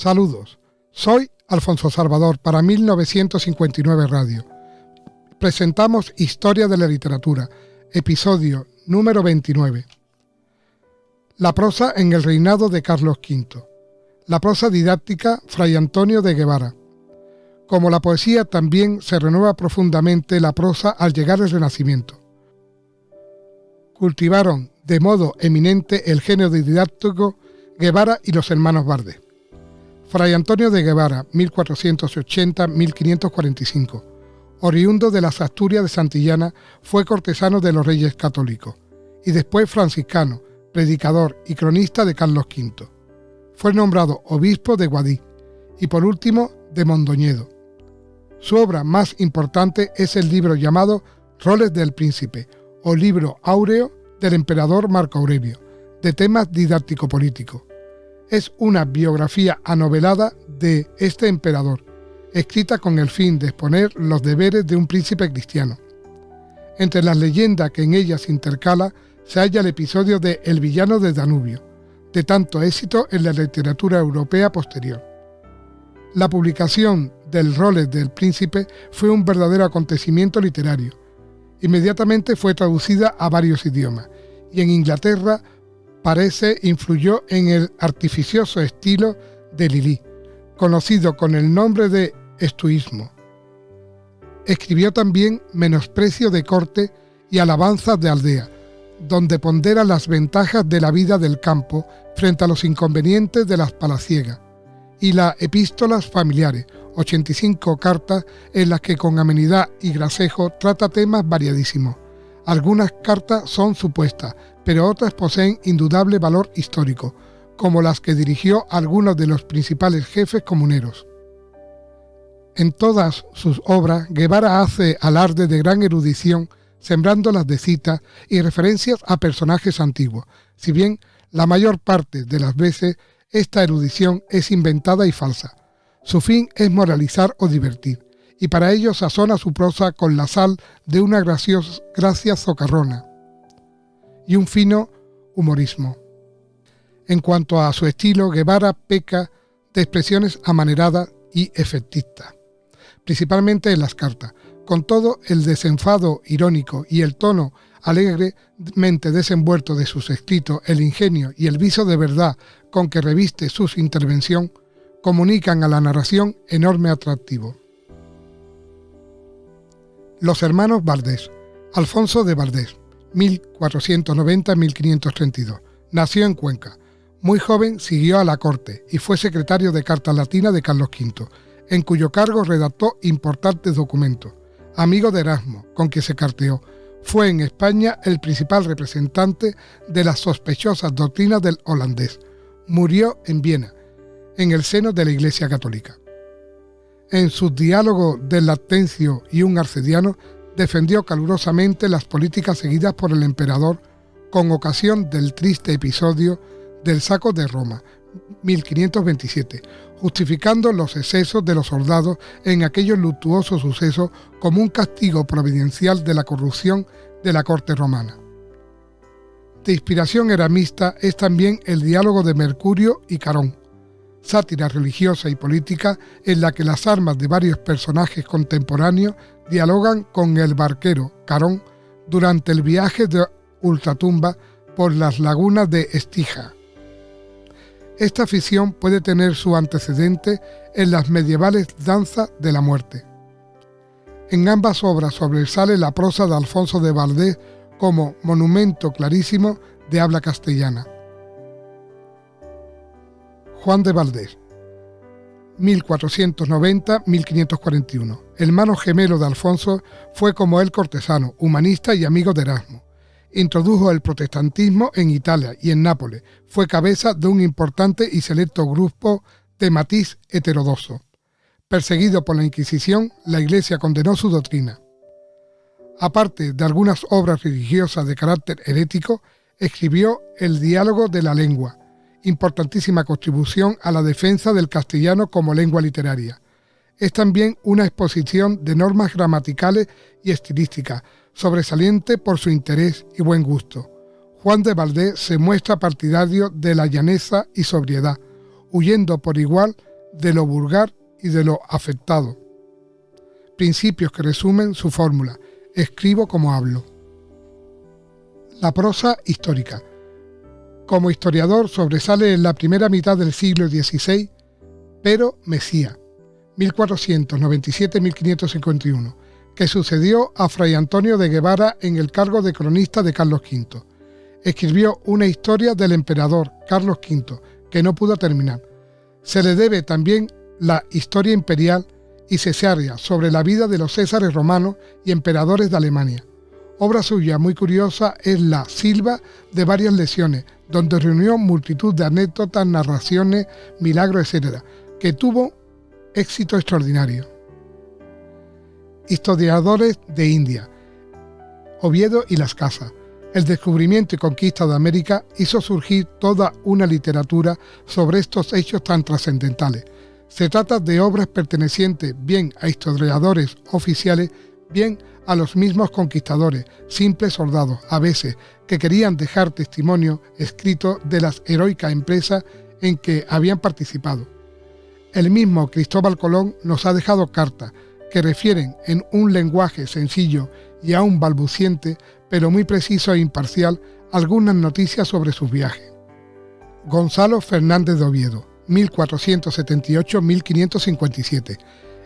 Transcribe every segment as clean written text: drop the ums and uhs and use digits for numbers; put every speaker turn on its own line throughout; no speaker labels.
Saludos, soy Alfonso Salvador para 1959 Radio. Presentamos Historia de la Literatura, episodio número 29. La prosa en el reinado de Carlos V. La prosa didáctica Fray Antonio de Guevara. Como la poesía, también se renueva profundamente la prosa al llegar el Renacimiento. Cultivaron de modo eminente el genio didáctico Guevara y los hermanos Valdés. Fray Antonio de Guevara, 1480-1545, oriundo de las Asturias de Santillana, fue cortesano de los reyes católicos y después franciscano, predicador y cronista de Carlos V. Fue nombrado obispo de Guadix y por último de Mondoñedo. Su obra más importante es el libro llamado Roles del Príncipe o Libro Áureo del emperador Marco Aurelio, de temas didáctico-políticos. Es una biografía anovelada de este emperador, escrita con el fin de exponer los deberes de un príncipe cristiano. Entre las leyendas que en ella se intercala se halla el episodio de El villano de Danubio, de tanto éxito en la literatura europea posterior. La publicación del Roles del Príncipe fue un verdadero acontecimiento literario. Inmediatamente fue traducida a varios idiomas y en Inglaterra parece influyó en el artificioso estilo de Lilí, conocido con el nombre de estuísmo. Escribió también Menosprecio de corte y Alabanzas de aldea, donde pondera las ventajas de la vida del campo frente a los inconvenientes de las palaciegas, y las Epístolas familiares, 85 cartas en las que con amenidad y gracejo trata temas variadísimos. Algunas cartas son supuestas, pero otras poseen indudable valor histórico, como las que dirigió a algunos de los principales jefes comuneros. En todas sus obras, Guevara hace alarde de gran erudición, sembrándolas de citas y referencias a personajes antiguos, si bien la mayor parte de las veces esta erudición es inventada y falsa. Su fin es moralizar o divertir, y para ello sazona su prosa con la sal de una gracia socarrona y un fino humorismo. En cuanto a su estilo, Guevara peca de expresiones amaneradas y efectistas, principalmente en las cartas. Con todo, el desenfado irónico y el tono alegremente desenvuelto de sus escritos, el ingenio y el viso de verdad con que reviste su intervención, comunican a la narración enorme atractivo. Los hermanos Valdés. Alfonso de Valdés, 1490-1532. Nació en Cuenca. Muy joven siguió a la corte y fue secretario de Cartas Latinas de Carlos V, en cuyo cargo redactó importantes documentos. Amigo de Erasmo, con quien se carteó, fue en España el principal representante de las sospechosas doctrinas del holandés. Murió en Viena, en el seno de la Iglesia Católica. En sus diálogos del Lactencio y un arcediano, defendió calurosamente las políticas seguidas por el emperador con ocasión del triste episodio del saco de Roma, 1527, justificando los excesos de los soldados en aquellos luctuosos sucesos como un castigo providencial de la corrupción de la corte romana. De inspiración eramista es también el diálogo de Mercurio y Carón, sátira religiosa y política en la que las armas de varios personajes contemporáneos dialogan con el barquero Carón durante el viaje de ultratumba por las lagunas de Estija. Esta ficción puede tener su antecedente en las medievales danzas de la muerte. En ambas obras sobresale la prosa de Alfonso de Valdés como monumento clarísimo de habla castellana. Juan de Valdés, 1490-1541. Hermano gemelo de Alfonso, fue como él cortesano, humanista y amigo de Erasmo. Introdujo el protestantismo en Italia y en Nápoles. Fue cabeza de un importante y selecto grupo de matiz heterodoxo. Perseguido por la Inquisición, la Iglesia condenó su doctrina. Aparte de algunas obras religiosas de carácter herético, escribió El Diálogo de la Lengua, importantísima contribución a la defensa del castellano como lengua literaria. Es también una exposición de normas gramaticales y estilísticas, sobresaliente por su interés y buen gusto. Juan de Valdés se muestra partidario de la llaneza y sobriedad, huyendo por igual de lo vulgar y de lo afectado. Principios que resumen su fórmula: escribo como hablo. La prosa histórica. Como historiador sobresale en la primera mitad del siglo XVI Pero Mesía, 1497-1551, que sucedió a Fray Antonio de Guevara en el cargo de cronista de Carlos V. Escribió una historia del emperador Carlos V que no pudo terminar. Se le debe también la Historia Imperial y Cesárea sobre la vida de los césares romanos y emperadores de Alemania. Obra suya muy curiosa es la Silva de varias lesiones, donde reunió multitud de anécdotas, narraciones, milagros, etc., que tuvo éxito extraordinario. Historiadores de India. Oviedo y Las Casas. El descubrimiento y conquista de América hizo surgir toda una literatura sobre estos hechos tan trascendentales. Se trata de obras pertenecientes bien a historiadores oficiales, bien a los mismos conquistadores, simples soldados, a veces, que querían dejar testimonio escrito de las heroicas empresas en que habían participado. El mismo Cristóbal Colón nos ha dejado cartas que refieren en un lenguaje sencillo y aún balbuciente, pero muy preciso e imparcial, algunas noticias sobre sus viajes. Gonzalo Fernández de Oviedo, 1478-1557,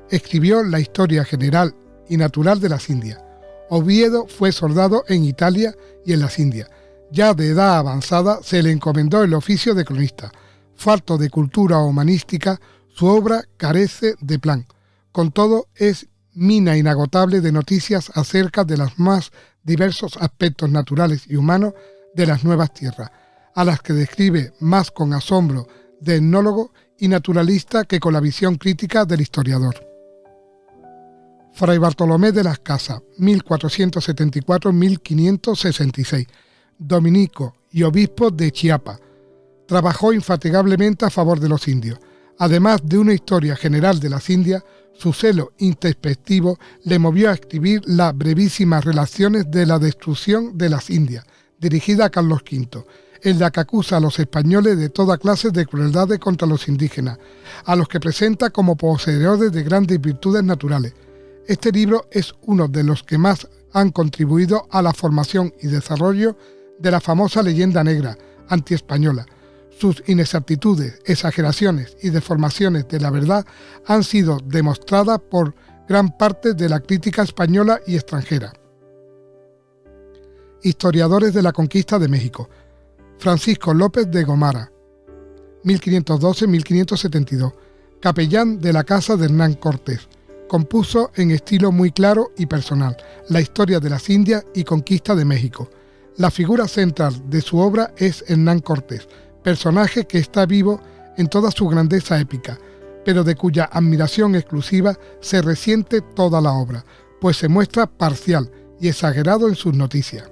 escribió la Historia General y Natural de las Indias. Oviedo fue soldado en Italia y en las Indias. Ya de edad avanzada se le encomendó el oficio de cronista. Falto de cultura humanística, su obra carece de plan. Con todo, es mina inagotable de noticias acerca de los más diversos aspectos naturales y humanos de las nuevas tierras, a las que describe más con asombro de etnólogo y naturalista que con la visión crítica del historiador. Fray Bartolomé de las Casas, 1474-1566, dominico y obispo de Chiapa. Trabajó infatigablemente a favor de los indios. Además de una historia general de las Indias, su celo introspectivo le movió a escribir las brevísimas Relaciones de la destrucción de las Indias, dirigida a Carlos V, en la que acusa a los españoles de toda clase de crueldades contra los indígenas, a los que presenta como poseedores de grandes virtudes naturales. Este libro es uno de los que más han contribuido a la formación y desarrollo de la famosa leyenda negra antiespañola. Sus inexactitudes, exageraciones y deformaciones de la verdad han sido demostradas por gran parte de la crítica española y extranjera. Historiadores de la conquista de México. Francisco López de Gomara, 1512-1572, capellán de la casa de Hernán Cortés. Compuso en estilo muy claro y personal la historia de las Indias y conquista de México. La figura central de su obra es Hernán Cortés, personaje que está vivo en toda su grandeza épica, pero de cuya admiración exclusiva se resiente toda la obra, pues se muestra parcial y exagerado en sus noticias.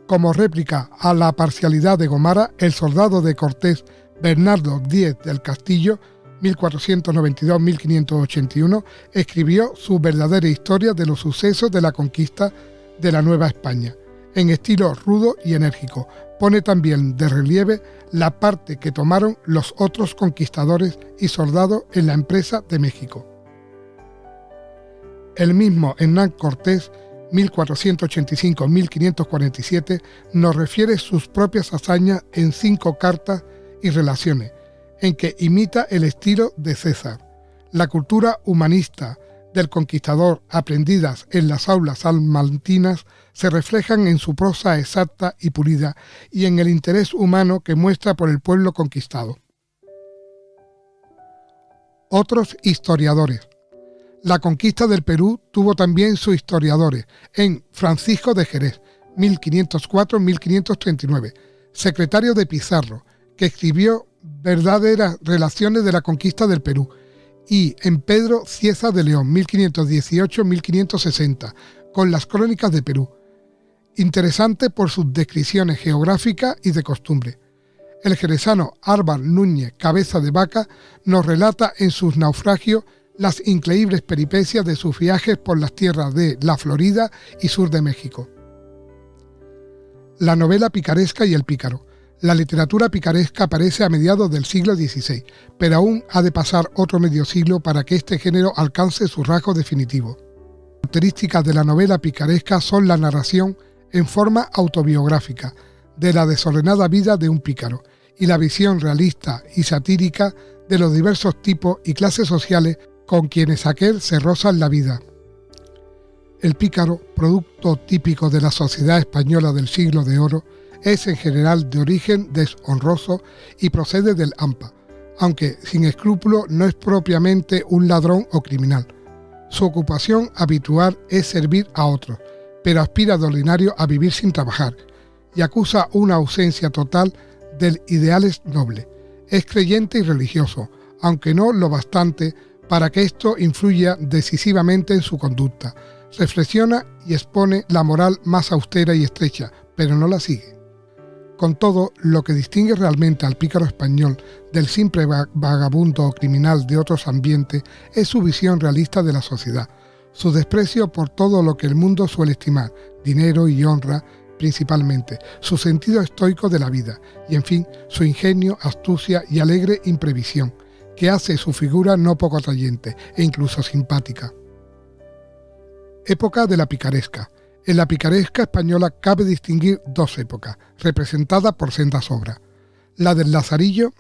Como réplica a la parcialidad de Gomara, el soldado de Cortés, Bernardo Díez del Castillo, 1492-1581, escribió su verdadera historia de los sucesos de la conquista de la Nueva España. En estilo rudo y enérgico, pone también de relieve la parte que tomaron los otros conquistadores y soldados en la empresa de México. El mismo Hernán Cortés, 1485-1547, nos refiere sus propias hazañas en 5 cartas y relaciones, en que imita el estilo de César. La cultura humanista del conquistador, aprendidas en las aulas salmantinas, se reflejan en su prosa exacta y pulida y en el interés humano que muestra por el pueblo conquistado. Otros historiadores. La conquista del Perú tuvo también sus historiadores en Francisco de Jerez, 1504-1539, secretario de Pizarro, que escribió verdaderas relaciones de la conquista del Perú, y en Pedro Cieza de León, 1518-1560, con las Crónicas de Perú, interesante por sus descripciones geográficas y de costumbre. El jerezano Álvar Núñez Cabeza de Vaca nos relata en sus naufragios las increíbles peripecias de sus viajes por las tierras de la Florida y sur de México. La novela picaresca y el pícaro. La literatura picaresca aparece a mediados del siglo XVI, pero aún ha de pasar otro medio siglo para que este género alcance su rasgo definitivo. Las características de la novela picaresca son la narración en forma autobiográfica de la desordenada vida de un pícaro y la visión realista y satírica de los diversos tipos y clases sociales con quienes aquel se roza en la vida. El pícaro, producto típico de la sociedad española del siglo de oro, es en general de origen deshonroso y procede del hampa, aunque sin escrúpulo no es propiamente un ladrón o criminal. Su ocupación habitual es servir a otros, pero aspira de ordinario a vivir sin trabajar y acusa una ausencia total del ideales noble. Es creyente y religioso, aunque no lo bastante para que esto influya decisivamente en su conducta. Reflexiona y expone la moral más austera y estrecha, pero no la sigue. Con todo, lo que distingue realmente al pícaro español del simple vagabundo o criminal de otros ambientes es su visión realista de la sociedad, su desprecio por todo lo que el mundo suele estimar, dinero y honra principalmente, su sentido estoico de la vida y, en fin, su ingenio, astucia y alegre imprevisión, que hace su figura no poco atrayente e incluso simpática. Época de la picaresca. En la picaresca española cabe distinguir dos épocas, representadas por sendas obras, la del Lazarillo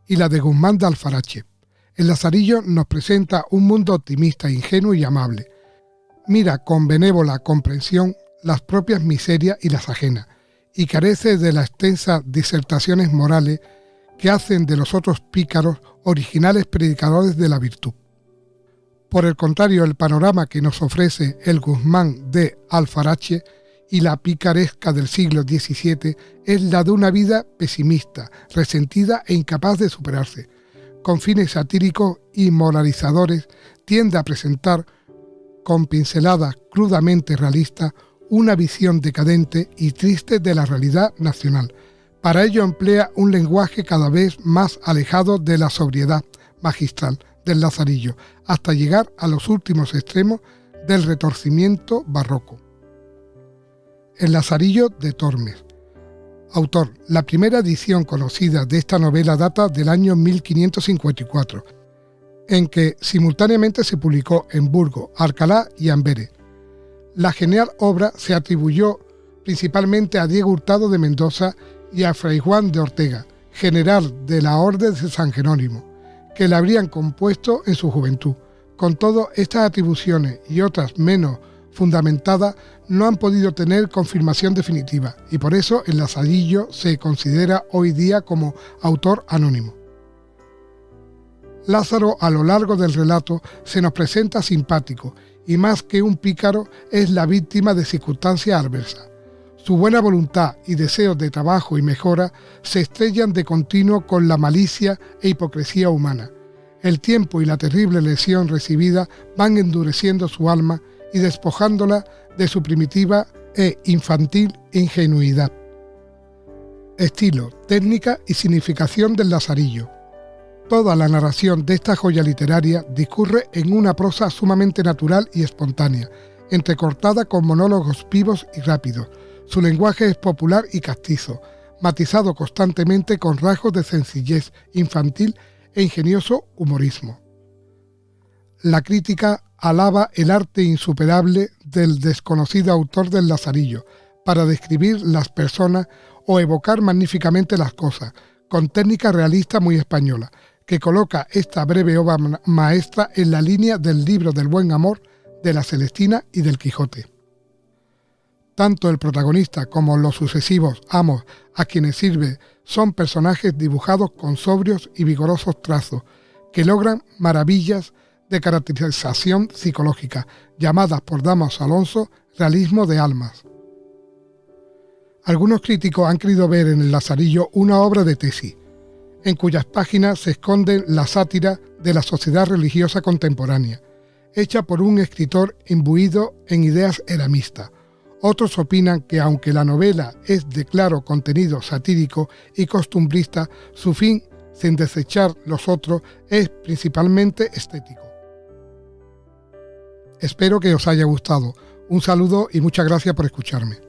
y la de Guzmán de Alfarache. El Lazarillo nos presenta un mundo optimista, ingenuo y amable. Mira con benévola comprensión las propias miserias y las ajenas, y carece de las extensas disertaciones morales que hacen de los otros pícaros originales predicadores de la virtud. Por el contrario, el panorama que nos ofrece el Guzmán de Alfarache y la picaresca del siglo XVII es la de una vida pesimista, resentida e incapaz de superarse. Con fines satíricos y moralizadores, tiende a presentar, con pinceladas crudamente realistas, una visión decadente y triste de la realidad nacional. Para ello emplea un lenguaje cada vez más alejado de la sobriedad magistral del Lazarillo, hasta llegar a los últimos extremos del retorcimiento barroco. El Lazarillo de Tormes. Autor. La primera edición conocida de esta novela data del año 1554, en que simultáneamente se publicó en Burgos, Alcalá y Amberes. La genial obra se atribuyó principalmente a Diego Hurtado de Mendoza y a Fray Juan de Ortega, general de la Orden de San Jerónimo, que la habrían compuesto en su juventud. Con todo, estas atribuciones y otras menos fundamentadas no han podido tener confirmación definitiva y por eso el Lazarillo se considera hoy día como autor anónimo. Lázaro, a lo largo del relato, se nos presenta simpático y más que un pícaro es la víctima de circunstancias adversas. Su buena voluntad y deseos de trabajo y mejora se estrellan de continuo con la malicia e hipocresía humana. El tiempo y la terrible lesión recibida van endureciendo su alma y despojándola de su primitiva e infantil ingenuidad. Estilo, técnica y significación del Lazarillo. Toda la narración de esta joya literaria discurre en una prosa sumamente natural y espontánea, entrecortada con monólogos vivos y rápidos. Su lenguaje es popular y castizo, matizado constantemente con rasgos de sencillez infantil e ingenioso humorismo. La crítica alaba el arte insuperable del desconocido autor del Lazarillo para describir las personas o evocar magníficamente las cosas, con técnica realista muy española, que coloca esta breve obra maestra en la línea del libro del buen amor, de la Celestina y del Quijote. Tanto el protagonista como los sucesivos amos a quienes sirve son personajes dibujados con sobrios y vigorosos trazos, que logran maravillas de caracterización psicológica, llamadas por Dámaso Alonso realismo de almas. Algunos críticos han querido ver en el Lazarillo una obra de tesis, en cuyas páginas se esconde la sátira de la sociedad religiosa contemporánea, hecha por un escritor imbuido en ideas eramistas. Otros opinan que aunque la novela es de claro contenido satírico y costumbrista, su fin, sin desechar los otros, es principalmente estético. Espero que os haya gustado. Un saludo y muchas gracias por escucharme.